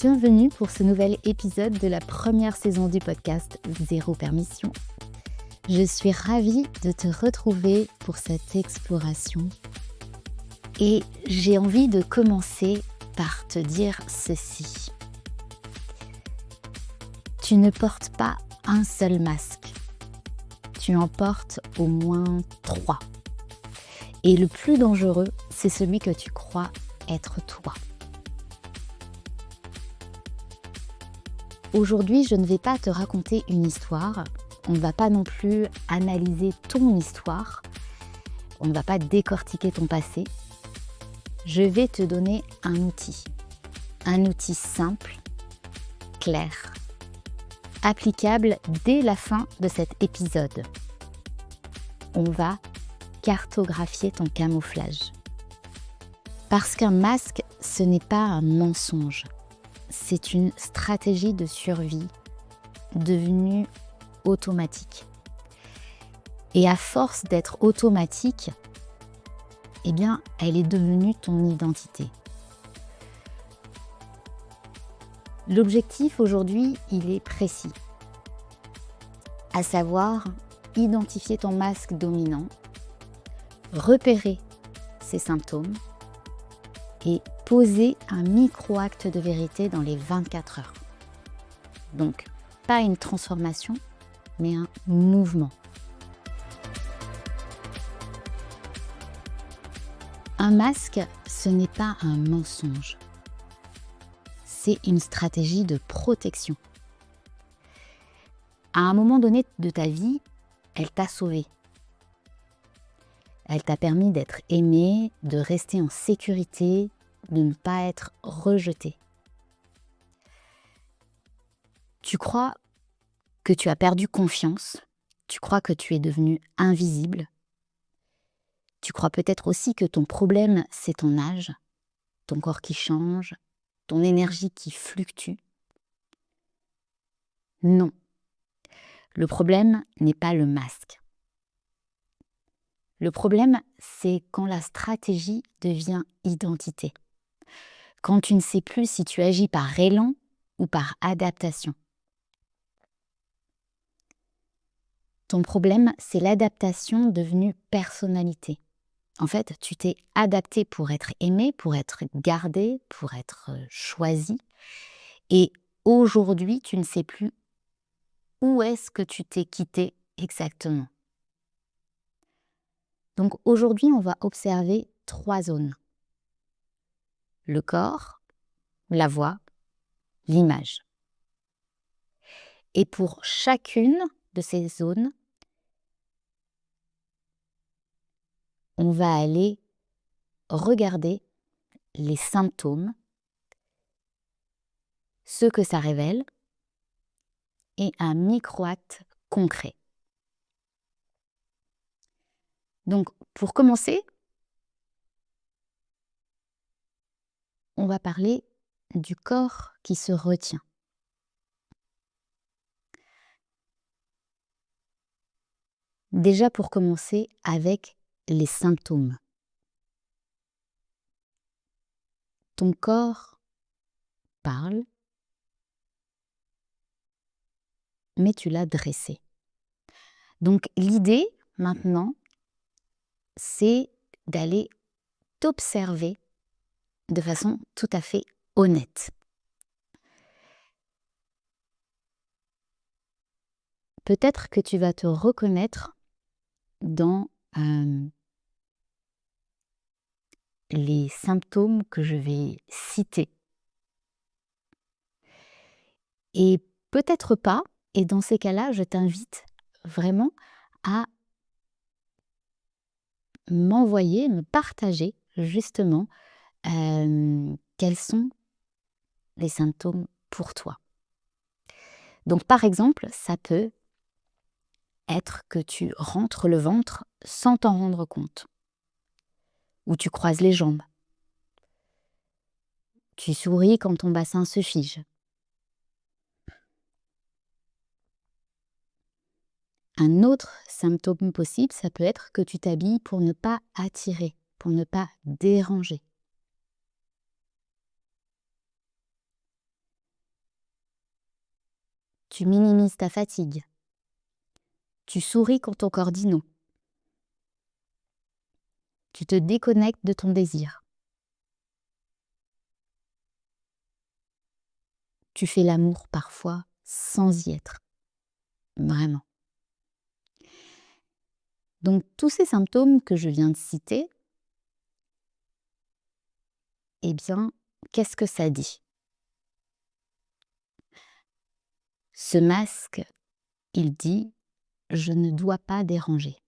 Bienvenue pour ce nouvel épisode de la première saison du podcast Zéro Permission. Je suis ravie de te retrouver pour cette exploration et j'ai envie de commencer par te dire ceci. Tu ne portes pas un seul masque, tu en portes au moins 3. Et le plus dangereux, c'est celui que tu crois être toi. Aujourd'hui, je ne vais pas te raconter une histoire, on ne va pas non plus analyser ton histoire, on ne va pas décortiquer ton passé. Je vais te donner un outil simple, clair, applicable dès la fin de cet épisode. On va cartographier ton camouflage. Parce qu'un masque, ce n'est pas un mensonge. C'est une stratégie de survie devenue automatique. Et à force d'être automatique, eh bien, elle est devenue ton identité. L'objectif aujourd'hui, il est précis. À savoir, identifier ton masque dominant, repérer ses symptômes et poser un micro-acte de vérité dans les 24 heures. Donc, pas une transformation, mais un mouvement. Un masque, ce n'est pas un mensonge. C'est une stratégie de protection. À un moment donné de ta vie, elle t'a sauvé. Elle t'a permis d'être aimé, de rester en sécurité, de ne pas être rejeté. Tu crois que tu as perdu confiance, tu crois que tu es devenu invisible, tu crois peut-être aussi que ton problème, c'est ton âge, ton corps qui change, ton énergie qui fluctue. Non, le problème n'est pas le masque. Le problème, c'est quand la stratégie devient identité. Quand tu ne sais plus si tu agis par élan ou par adaptation. Ton problème, c'est l'adaptation devenue personnalité. En fait, tu t'es adapté pour être aimé, pour être gardé, pour être choisi. Et aujourd'hui, tu ne sais plus où est-ce que tu t'es quitté exactement. Donc aujourd'hui, on va observer 3 zones. Le corps, la voix, l'image. Et pour chacune de ces zones, on va aller regarder les symptômes, ce que ça révèle, et un micro-acte concret. Donc, pour commencer, on va parler du corps qui se retient. Déjà pour commencer avec les symptômes. Ton corps parle, mais tu l'as dressé. Donc l'idée maintenant, c'est d'aller t'observer de façon tout à fait honnête. Peut-être que tu vas te reconnaître dans les symptômes que je vais citer. Et peut-être pas, et dans ces cas-là, je t'invite vraiment à me partager justement quels sont les symptômes pour toi. Donc par exemple, ça peut être que tu rentres le ventre sans t'en rendre compte, ou tu croises les jambes, tu souris quand ton bassin se fige. Un autre symptôme possible, ça peut être que tu t'habilles pour ne pas attirer, pour ne pas déranger. Tu minimises ta fatigue. Tu souris quand ton corps dit non. Tu te déconnectes de ton désir. Tu fais l'amour parfois sans y être. Vraiment. Donc tous ces symptômes que je viens de citer, eh bien, qu'est-ce que ça dit? Ce masque, il dit « je ne dois pas déranger ».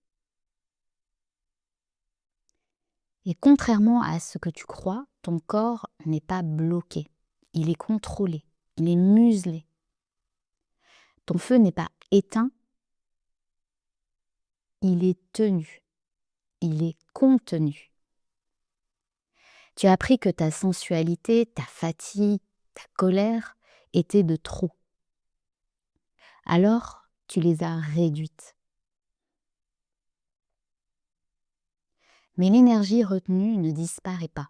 Et contrairement à ce que tu crois, ton corps n'est pas bloqué. Il est contrôlé, il est muselé. Ton feu n'est pas éteint, il est tenu, il est contenu. Tu as appris que ta sensualité, ta fatigue, ta colère étaient de trop. Alors, tu les as réduites. Mais l'énergie retenue ne disparaît pas.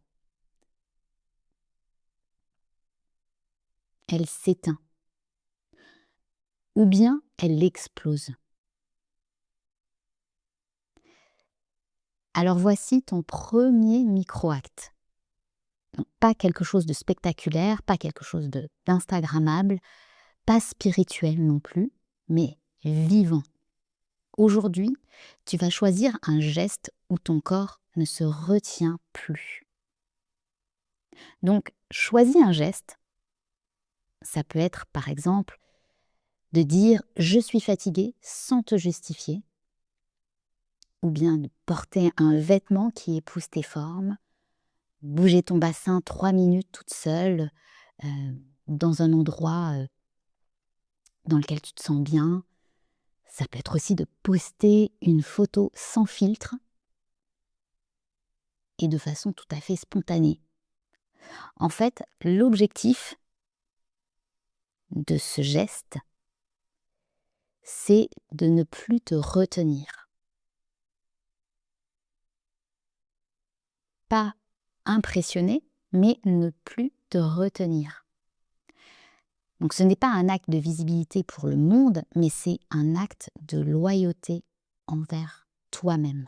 Elle s'éteint. Ou bien elle explose. Alors voici ton premier micro-acte. Pas quelque chose de spectaculaire, pas quelque chose d'instagrammable, pas spirituel non plus, mais vivant. Aujourd'hui, tu vas choisir un geste où ton corps ne se retient plus. Donc, choisis un geste. Ça peut être, par exemple, de dire « je suis fatiguée » sans te justifier, ou bien de porter un vêtement qui épouse tes formes, bouger ton bassin 3 minutes toute seule, dans un endroit dans lequel tu te sens bien. Ça peut être aussi de poster une photo sans filtre et de façon tout à fait spontanée. En fait, l'objectif de ce geste, c'est de ne plus te retenir. Pas impressionner, mais ne plus te retenir. Donc ce n'est pas un acte de visibilité pour le monde, mais c'est un acte de loyauté envers toi-même.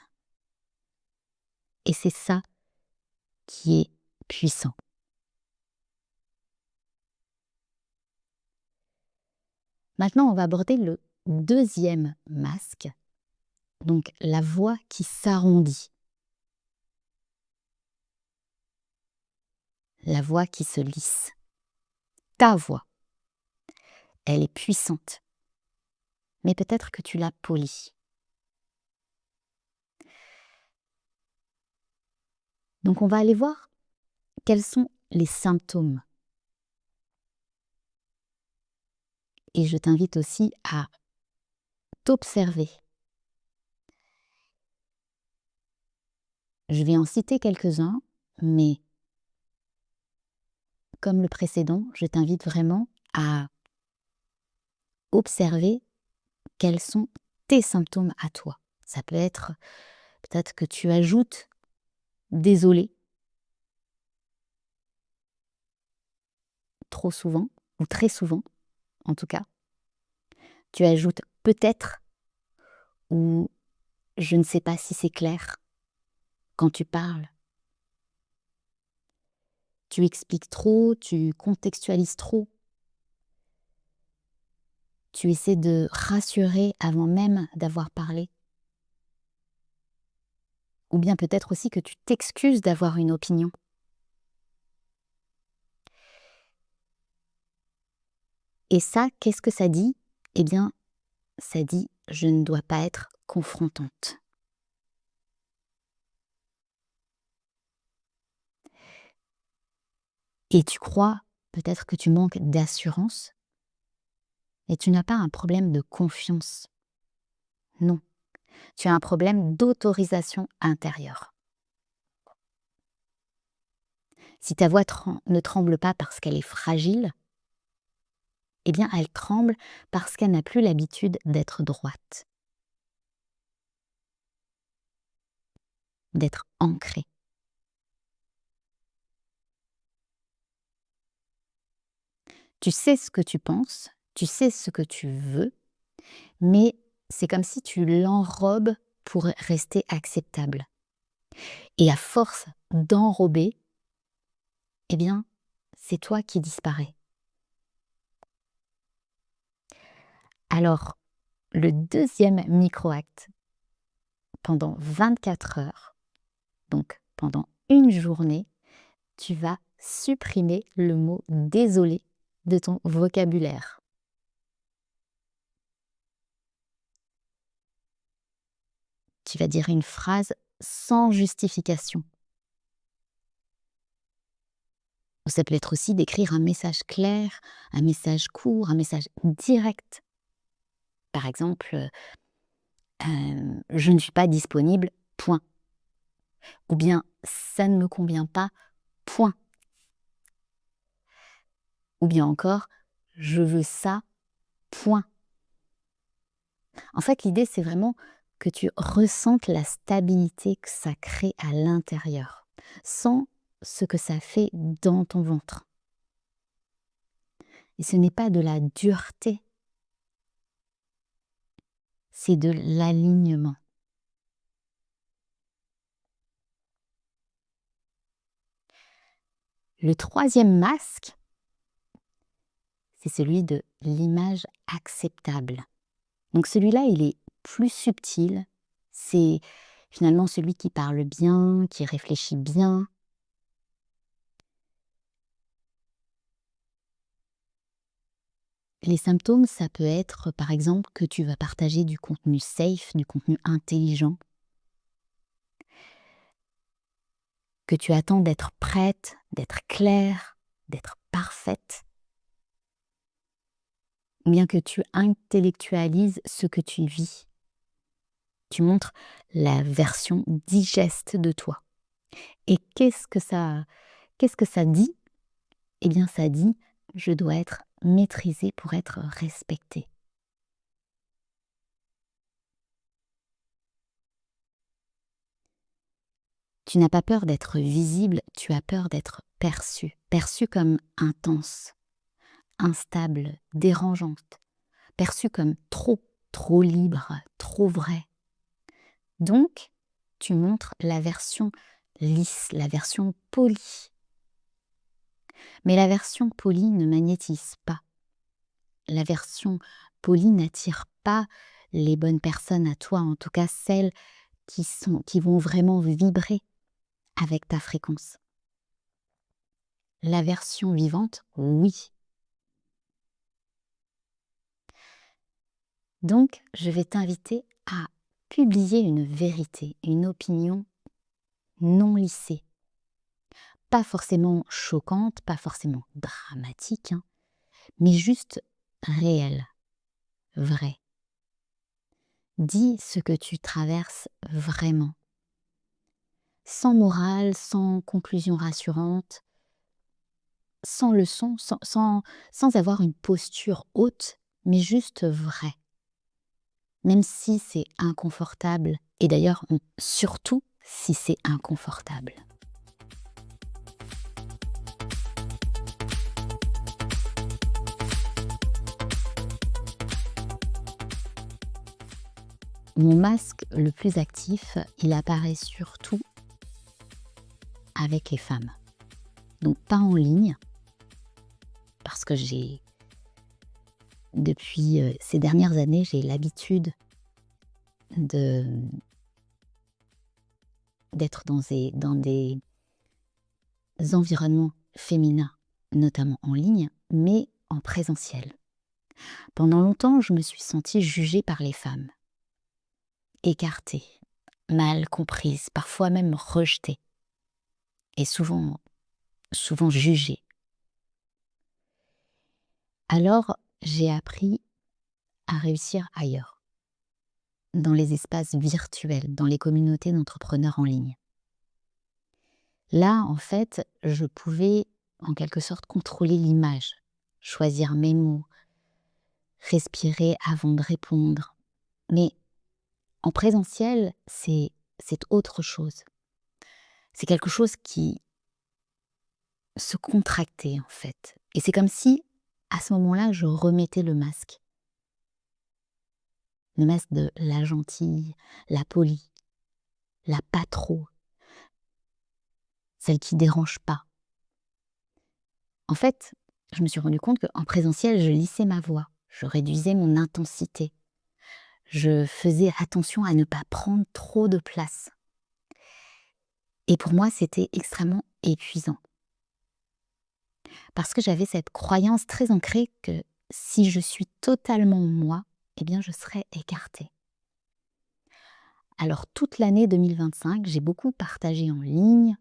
Et c'est ça qui est puissant. Maintenant, on va aborder le deuxième masque, donc la voix qui s'arrondit. La voix qui se lisse. Ta voix. Elle est puissante. Mais peut-être que tu l'as polie. Donc on va aller voir quels sont les symptômes. Et je t'invite aussi à t'observer. Je vais en citer quelques-uns, mais comme le précédent, je t'invite vraiment à observer quels sont tes symptômes à toi. Ça peut être peut-être que tu ajoutes désolé trop souvent, ou très souvent en tout cas. Tu ajoutes peut-être, ou je ne sais pas si c'est clair quand tu parles. Tu expliques trop, tu contextualises trop. Tu essaies de rassurer avant même d'avoir parlé. Ou bien peut-être aussi que tu t'excuses d'avoir une opinion. Et ça, qu'est-ce que ça dit? Eh bien, ça dit « je ne dois pas être confrontante ». Et tu crois peut-être que tu manques d'assurance et tu n'as pas un problème de confiance. Non, tu as un problème d'autorisation intérieure. Si ta voix ne tremble pas parce qu'elle est fragile, eh bien elle tremble parce qu'elle n'a plus l'habitude d'être droite, d'être ancrée. Tu sais ce que tu penses, Tu sais ce que tu veux, mais c'est comme si tu l'enrobes pour rester acceptable. Et à force d'enrober, eh bien, c'est toi qui disparais. Alors, le deuxième micro-acte, pendant 24 heures, donc pendant une journée, tu vas supprimer le mot désolé de ton vocabulaire. Tu vas dire une phrase sans justification. Ça peut être aussi d'écrire un message clair, un message court, un message direct. Par exemple, je ne suis pas disponible, point. Ou bien ça ne me convient pas, point. Ou bien encore, je veux ça, point. En fait, l'idée, c'est vraiment que tu ressentes la stabilité que ça crée à l'intérieur, sans ce que ça fait dans ton ventre. Et ce n'est pas de la dureté, c'est de l'alignement. Le troisième masque, c'est celui de l'image acceptable. Donc celui-là, il est plus subtil. C'est finalement celui qui parle bien, qui réfléchit bien. Les symptômes, ça peut être par exemple que tu vas partager du contenu safe, du contenu intelligent, que tu attends d'être prête, d'être claire, d'être parfaite, ou bien que tu intellectualises ce que tu vis. Tu montres la version digeste de toi. Et qu'est-ce que ça dit? Eh bien, ça dit, je dois être maîtrisée pour être respectée. Tu n'as pas peur d'être visible, tu as peur d'être perçue. Perçue comme intense, instable, dérangeante. Perçue comme trop libre, trop vraie. Donc, tu montres la version lisse, la version polie. Mais la version polie ne magnétise pas. La version polie n'attire pas les bonnes personnes à toi, en tout cas celles qui vont vraiment vibrer avec ta fréquence. La version vivante, oui. Donc, je vais t'inviter à publier une vérité, une opinion non lissée. Pas forcément choquante, pas forcément dramatique, hein, mais juste réelle, vraie. Dis ce que tu traverses vraiment. Sans morale, sans conclusion rassurante, sans leçon, sans avoir une posture haute, mais juste vraie. Même si c'est inconfortable, et d'ailleurs surtout si c'est inconfortable. Mon masque le plus actif, il apparaît surtout avec les femmes. Donc pas en ligne, parce que depuis ces dernières années, j'ai l'habitude d'être dans des environnements féminins, notamment en ligne, mais en présentiel. Pendant longtemps, je me suis sentie jugée par les femmes, écartée, mal comprise, parfois même rejetée, et souvent jugée. Alors, j'ai appris à réussir ailleurs, dans les espaces virtuels, dans les communautés d'entrepreneurs en ligne. Là, en fait, je pouvais en quelque sorte contrôler l'image, choisir mes mots, respirer avant de répondre. Mais en présentiel, c'est autre chose. C'est quelque chose qui se contractait en fait. Et c'est comme si à ce moment-là, je remettais le masque. Le masque de la gentille, la polie, la pas trop, celle qui dérange pas. En fait, je me suis rendu compte qu'en présentiel, je lissais ma voix, je réduisais mon intensité, je faisais attention à ne pas prendre trop de place. Et pour moi, c'était extrêmement épuisant. Parce que j'avais cette croyance très ancrée que si je suis totalement moi, eh bien je serai écartée. Alors toute l'année 2025, j'ai beaucoup partagé en ligne.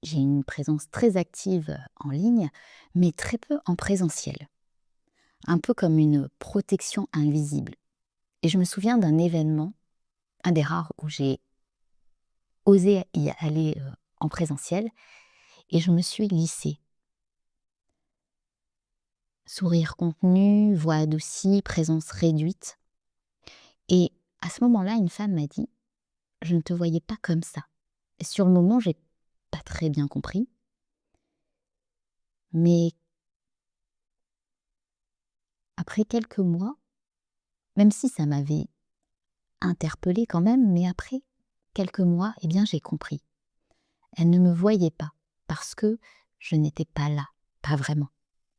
J'ai une présence très active en ligne, mais très peu en présentiel. Un peu comme une protection invisible. Et je me souviens d'un événement, un des rares où j'ai osé y aller en présentiel, et je me suis glissée. Sourire contenu, voix adoucie, présence réduite. Et à ce moment-là, une femme m'a dit: «Je ne te voyais pas comme ça». Et sur le moment, j'ai pas très bien compris. Mais après quelques mois, même si ça m'avait interpellée quand même, mais après quelques mois, eh bien j'ai compris. Elle ne me voyait pas parce que je n'étais pas là, pas vraiment.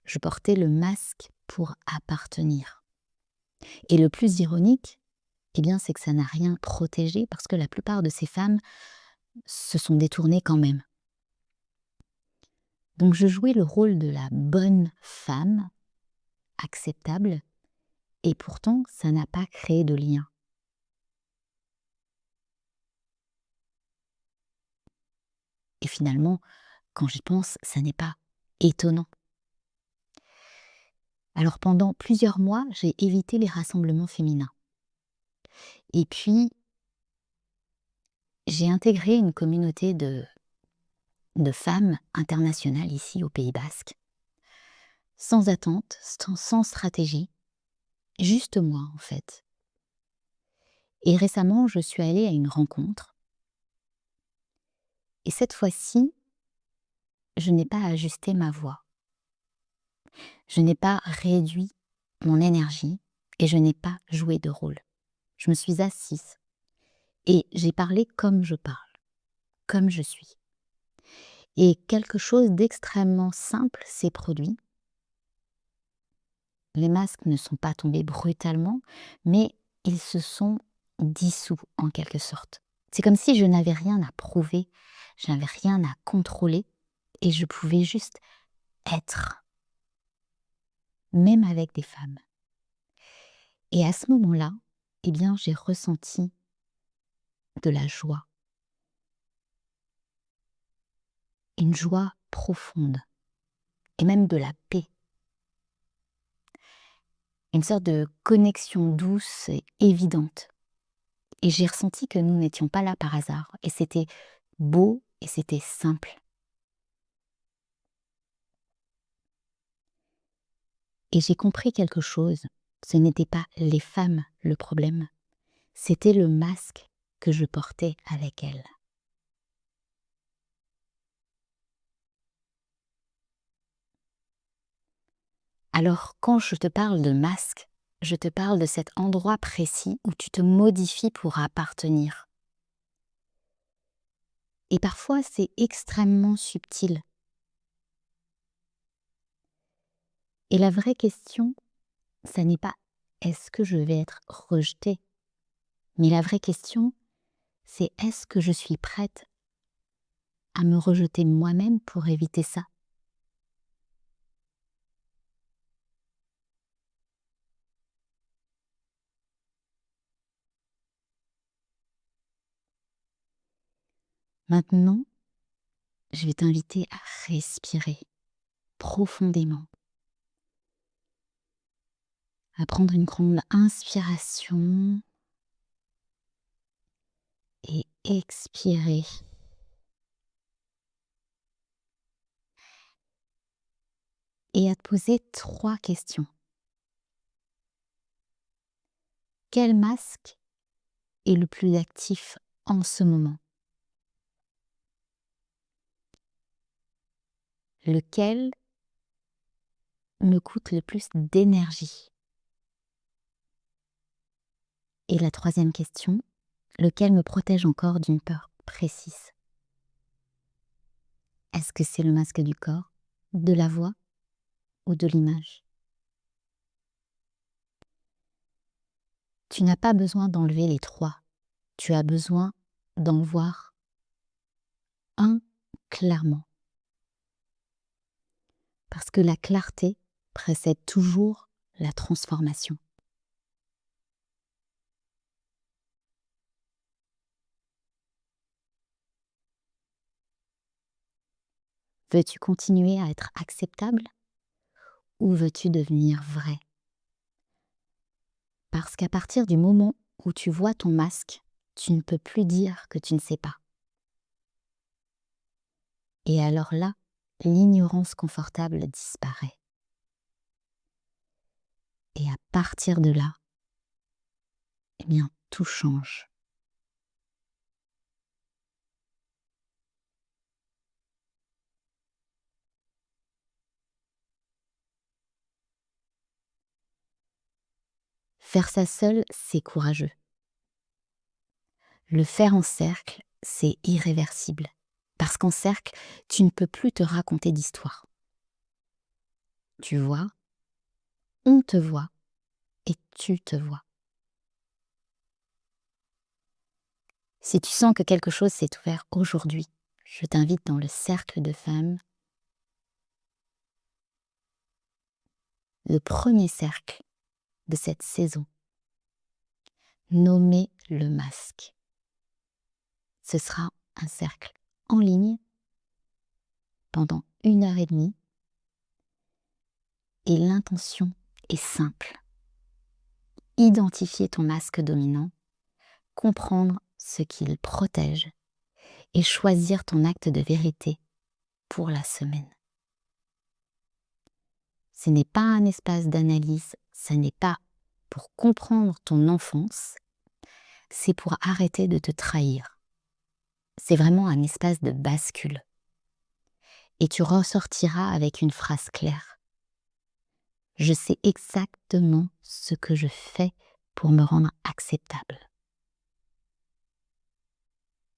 Je portais le masque pour appartenir. Et le plus ironique, eh bien, c'est que ça n'a rien protégé parce que la plupart de ces femmes se sont détournées quand même. Donc je jouais le rôle de la bonne femme, acceptable, et pourtant ça n'a pas créé de lien. Et finalement, quand j'y pense, ça n'est pas étonnant. Alors pendant plusieurs mois, j'ai évité les rassemblements féminins. Et puis, j'ai intégré une communauté de femmes internationales ici au Pays Basque, sans attente, sans stratégie, juste moi en fait. Et récemment, je suis allée à une rencontre, et cette fois-ci, je n'ai pas ajusté ma voix, je n'ai pas réduit mon énergie, et je n'ai pas joué de rôle. Je me suis assise, et j'ai parlé comme je parle, comme je suis. Et quelque chose d'extrêmement simple s'est produit. Les masques ne sont pas tombés brutalement, mais ils se sont dissous en quelque sorte. C'est comme si je n'avais rien à prouver, je n'avais rien à contrôler et je pouvais juste être, même avec des femmes. Et à ce moment-là, eh bien, j'ai ressenti de la joie, une joie profonde et même de la paix. Une sorte de connexion douce et évidente. Et j'ai ressenti que nous n'étions pas là par hasard. Et c'était beau et c'était simple. Et j'ai compris quelque chose. Ce n'était pas les femmes le problème. C'était le masque que je portais avec elles. Alors quand je te parle de masque, je te parle de cet endroit précis où tu te modifies pour appartenir. Et parfois c'est extrêmement subtil. Et la vraie question, ça n'est pas est-ce que je vais être rejetée, mais la vraie question, c'est est-ce que je suis prête à me rejeter moi-même pour éviter ça? Maintenant, je vais t'inviter à respirer profondément, à prendre une grande inspiration et expirer. Et à te poser 3 questions. Quel masque est le plus actif en ce moment? lequel me coûte le plus d'énergie? Et la troisième question, lequel me protège encore d'une peur précise? Est-ce que c'est le masque du corps, de la voix ou de l'image? Tu n'as pas besoin d'enlever les trois. Tu as besoin d'en voir un clairement. Parce que la clarté précède toujours la transformation. Veux-tu continuer à être acceptable ou veux-tu devenir vrai? Parce qu'à partir du moment où tu vois ton masque, tu ne peux plus dire que tu ne sais pas. Et alors là, l'ignorance confortable disparaît. Et à partir de là, eh bien, tout change. Faire ça seul, c'est courageux. Le faire en cercle, c'est irréversible. Parce qu'en cercle, tu ne peux plus te raconter d'histoire. Tu vois, on te voit et tu te vois. Si tu sens que quelque chose s'est ouvert aujourd'hui, je t'invite dans le cercle de femmes, le premier cercle de cette saison, nommé le masque. Ce sera un cercle en ligne pendant 1 heure et demie et l'intention est simple. Identifier ton masque dominant, comprendre ce qu'il protège et choisir ton acte de vérité pour la semaine. Ce n'est pas un espace d'analyse, ce n'est pas pour comprendre ton enfance, c'est pour arrêter de te trahir. C'est vraiment un espace de bascule. Et tu ressortiras avec une phrase claire. Je sais exactement ce que je fais pour me rendre acceptable.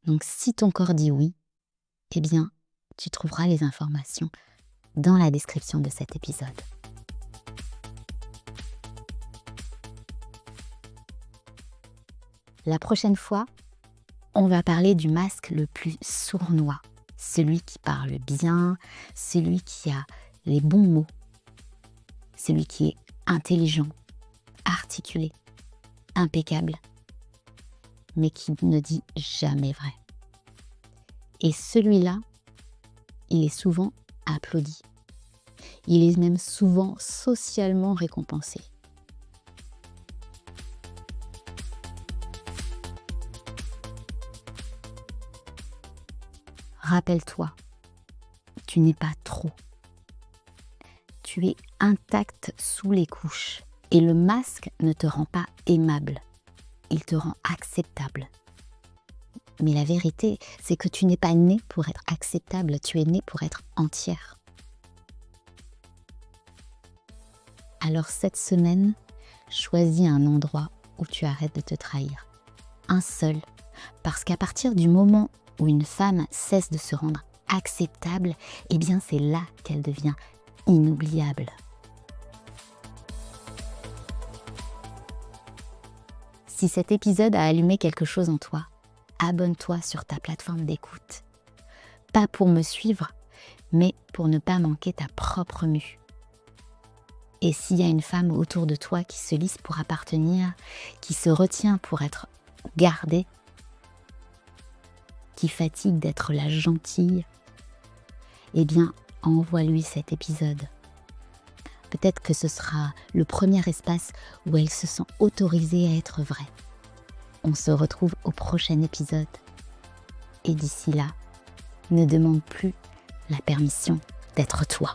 Donc si ton corps dit oui, eh bien, tu trouveras les informations dans la description de cet épisode. La prochaine fois, on va parler du masque le plus sournois, celui qui parle bien, celui qui a les bons mots, celui qui est intelligent, articulé, impeccable, mais qui ne dit jamais vrai. Et celui-là, il est souvent applaudi. Il est même souvent socialement récompensé. Rappelle-toi, tu n'es pas trop. Tu es intact sous les couches et le masque ne te rend pas aimable. Il te rend acceptable. Mais la vérité, c'est que tu n'es pas né pour être acceptable, tu es né pour être entière. Alors cette semaine, choisis un endroit où tu arrêtes de te trahir. Un seul, parce qu'à partir du moment où une femme cesse de se rendre acceptable, eh bien c'est là qu'elle devient inoubliable. Si cet épisode a allumé quelque chose en toi, abonne-toi sur ta plateforme d'écoute. Pas pour me suivre, mais pour ne pas manquer ta propre mue. Et s'il y a une femme autour de toi qui se lisse pour appartenir, qui se retient pour être gardée, qui fatigue d'être la gentille, eh bien, envoie-lui cet épisode. Peut-être que ce sera le premier espace où elle se sent autorisée à être vraie. On se retrouve au prochain épisode. Et d'ici là, ne demande plus la permission d'être toi.